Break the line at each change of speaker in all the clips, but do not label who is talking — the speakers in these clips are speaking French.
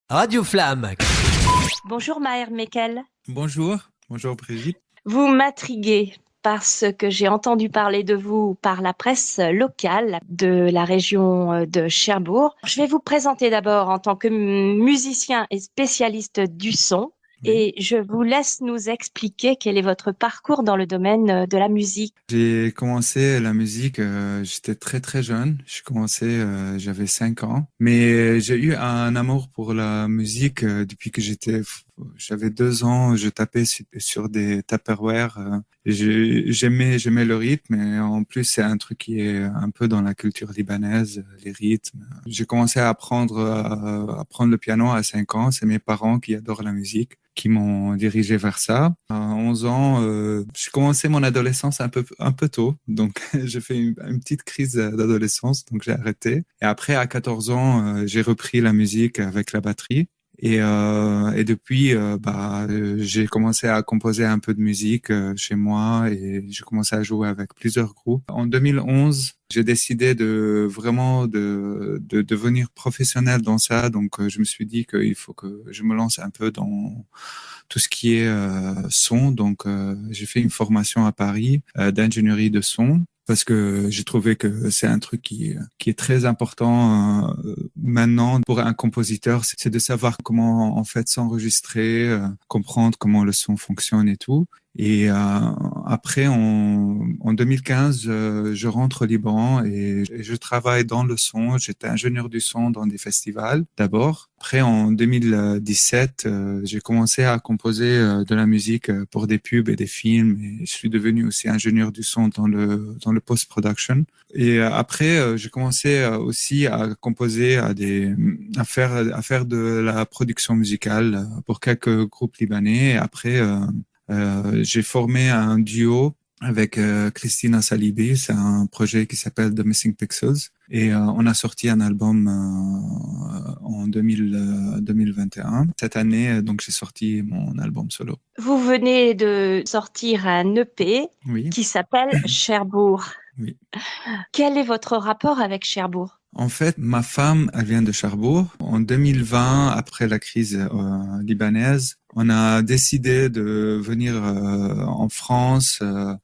Radio Flamme.
Bonjour Maher Mekel.
Bonjour Brigitte.
Vous m'intriguez parce que j'ai entendu parler de vous par la presse locale de la région de Cherbourg. Je vais vous présenter d'abord en tant que musicien et spécialiste du son.
Oui.
Et je vous laisse nous expliquer quel est votre parcours dans le domaine de la musique.
J'ai commencé la musique, j'étais très très jeune. J'ai commencé, j'avais 5 ans. Mais j'ai eu un amour pour la musique depuis que j'avais 2 ans. Je tapais sur des Tupperware. J'aimais le rythme. Et en plus, c'est un truc qui est un peu dans la culture libanaise, les rythmes. J'ai commencé à apprendre le piano à 5 ans. C'est mes parents qui adorent la musique qui m'ont dirigé vers ça. À 11 ans, j'ai commencé mon adolescence un peu tôt, donc j'ai fait une petite crise d'adolescence, donc j'ai arrêté. Et après, à 14 ans, j'ai repris la musique avec la batterie. Et depuis, j'ai commencé à composer un peu de musique chez moi et j'ai commencé à jouer avec plusieurs groupes. En 2011, j'ai décidé de devenir professionnel dans ça. Donc, je me suis dit qu'il faut que je me lance un peu dans tout ce qui est son. Donc, j'ai fait une formation à Paris d'ingénierie de son, parce que j'ai trouvé que c'est un truc qui est très important maintenant pour un compositeur, c'est de savoir comment en fait s'enregistrer, comprendre comment le son fonctionne et tout. Et après, en 2015, je rentre au Liban et je travaille dans le son. J'étais ingénieur du son dans des festivals d'abord. Après, en 2017, j'ai commencé à composer de la musique pour des pubs et des films. Et je suis devenu aussi ingénieur du son dans le post-production. Et après, j'ai commencé aussi à composer à faire de la production musicale pour quelques groupes libanais. Et après, j'ai formé un duo avec Christina Salibi. C'est un projet qui s'appelle The Missing Pixels. Et on a sorti un album en 2021. Cette année, donc, j'ai sorti mon album solo.
Vous venez de sortir un EP
Oui.
qui s'appelle Cherbourg.
Oui.
Quel est votre rapport avec Cherbourg ?
En fait, ma femme, elle vient de Cherbourg. En 2020, après la crise libanaise, on a décidé de venir en France.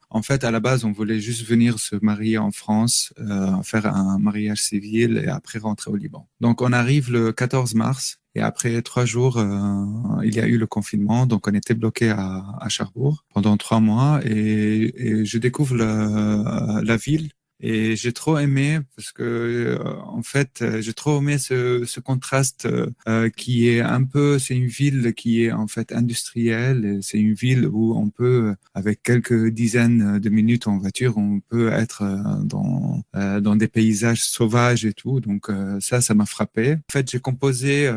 En fait, à la base, on voulait juste venir se marier en France, faire un mariage civil et après rentrer au Liban. Donc, on arrive le 14 mars. Et après 3 jours, il y a eu le confinement, donc on était bloqué à Cherbourg pendant 3 mois et je découvre la ville. Et j'ai trop aimé parce que en fait j'ai trop aimé ce contraste qui est un peu, c'est une ville qui est en fait industrielle, et c'est une ville où on peut avec quelques dizaines de minutes en voiture on peut être dans des paysages sauvages et tout, donc ça m'a frappé. En fait, j'ai composé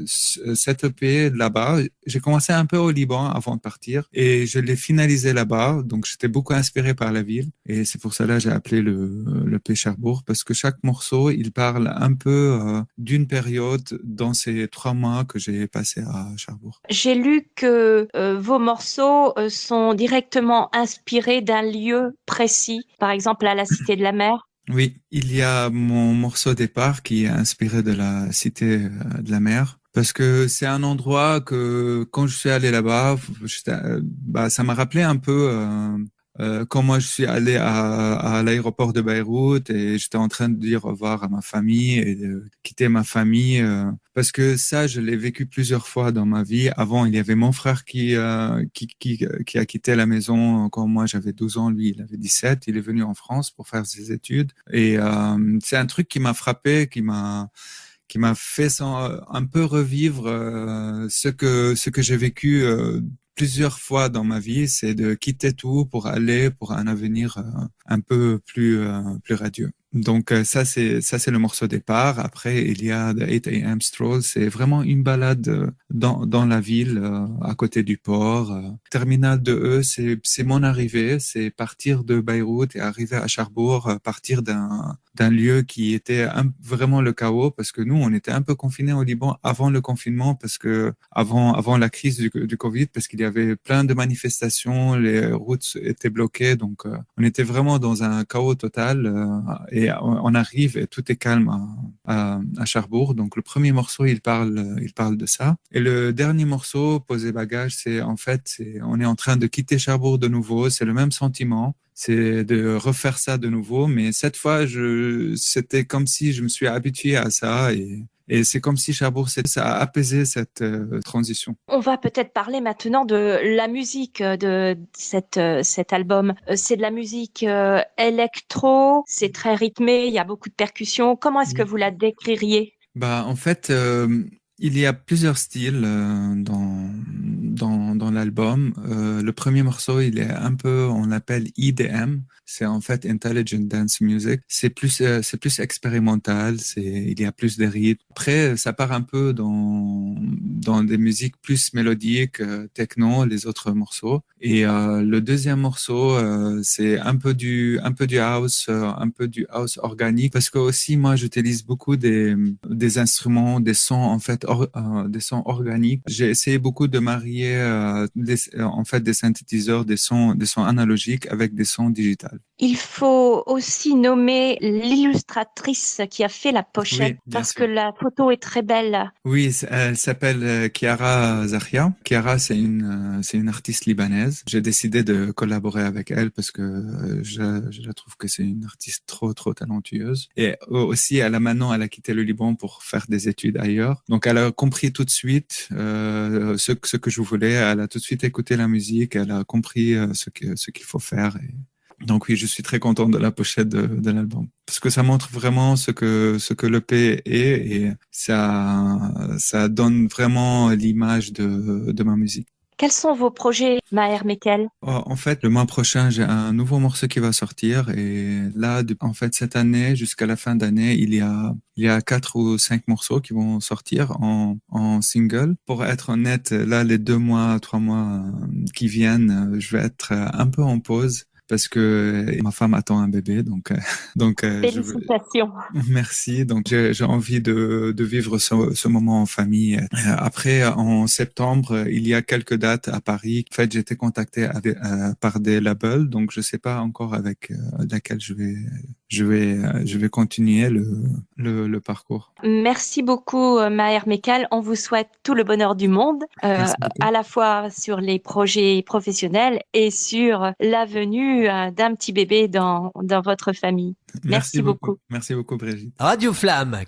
cette EP là-bas. J'ai commencé un peu au Liban avant de partir et je l'ai finalisé là-bas, donc j'étais beaucoup inspiré par la ville et c'est pour cela j'ai appelé le P Cherbourg, parce que chaque morceau il parle un peu d'une période dans ces 3 mois que j'ai passé à Cherbourg.
J'ai lu que vos morceaux sont directement inspirés d'un lieu précis, par exemple à la Cité de la Mer.
Oui, il y a mon morceau départ qui est inspiré de la Cité de la Mer. Parce que c'est un endroit que quand je suis allé là-bas, ça m'a rappelé un peu quand moi je suis allé à l'aéroport de Beyrouth et j'étais en train de dire au revoir à ma famille et de quitter ma famille. Parce que ça, je l'ai vécu plusieurs fois dans ma vie. Avant, il y avait mon frère qui a quitté la maison quand moi j'avais 12 ans. Lui, il avait 17. Il est venu en France pour faire ses études. Et c'est un truc qui m'a frappé, qui m'a fait un peu revivre ce que j'ai vécu plusieurs fois dans ma vie, c'est de quitter tout pour aller pour un avenir un peu plus radieux. Donc ça c'est le morceau départ. Après il y a The 8 a.m. Stroll, c'est vraiment une balade dans la ville à côté du port. Terminal de E, c'est mon arrivée, c'est partir de Beyrouth et arriver à Cherbourg, partir d'un lieu qui était vraiment le chaos, parce que nous on était un peu confinés au Liban avant le confinement, parce que avant la crise du Covid, parce qu'il y avait plein de manifestations, les routes étaient bloquées, donc on était vraiment dans un chaos total. Et on arrive et tout est calme à Cherbourg. Donc le premier morceau, il parle de ça. Et le dernier morceau, Poser bagage, on est en train de quitter Cherbourg de nouveau. C'est le même sentiment. C'est de refaire ça de nouveau. Mais cette fois, c'était comme si je me suis habitué à ça et c'est comme si Cherbourg, ça a apaisé cette transition.
On va peut-être parler maintenant de la musique de cet album. C'est de la musique électro, c'est très rythmé, il y a beaucoup de percussions. Comment est-ce que vous la décririez?
En fait, il y a plusieurs styles dans l'album. Le premier morceau, il est un peu, on l'appelle EDM. C'est en fait Intelligent Dance Music. C'est plus expérimental. Il y a plus de rythme. Après, ça part un peu dans des musiques plus mélodiques, techno, les autres morceaux. Et le deuxième morceau, c'est un peu du house, un peu du house organique, parce que aussi moi j'utilise beaucoup des instruments, des sons en fait, des sons organiques. J'ai essayé beaucoup de marier en fait des synthétiseurs, des sons analogiques avec des sons digitales.
Il faut aussi nommer l'illustratrice qui a fait la pochette,
Oui, bien
parce que
sûr.
la photo est très belle.
Oui, elle s'appelle Chiara Zahia. Chiara, c'est une artiste libanaise. J'ai décidé de collaborer avec elle parce que je la trouve que c'est une artiste trop talentueuse. Et aussi, elle a quitté le Liban pour faire des études ailleurs. Donc, elle a compris tout de suite ce que je voulais. Elle a tout de suite écouté la musique. Elle a compris ce qu'il faut faire. Donc oui, je suis très content de la pochette de l'album parce que ça montre vraiment ce que l'EP est et ça donne vraiment l'image de ma musique.
Quels sont vos projets, Maher Mekel?
En fait, le mois prochain, j'ai un nouveau morceau qui va sortir et là, en fait, cette année jusqu'à la fin d'année, il y a 4 ou 5 morceaux qui vont sortir en single. Pour être honnête, là, les 2 mois, 3 mois qui viennent, je vais être un peu en pause. Parce que ma femme attend un bébé, donc
Félicitations.
merci. Donc j'ai envie de vivre ce moment en famille. Après, en septembre, il y a quelques dates à Paris. En fait, j'ai été contacté par des labels, donc je sais pas encore avec laquelle je vais continuer le parcours.
Merci beaucoup, Maher Mekel. On vous souhaite tout le bonheur du monde,
Merci beaucoup.
à la fois sur les projets professionnels et sur la venue d'un petit bébé dans votre famille. Merci beaucoup.
Merci beaucoup, Brigitte.
Radio Flamme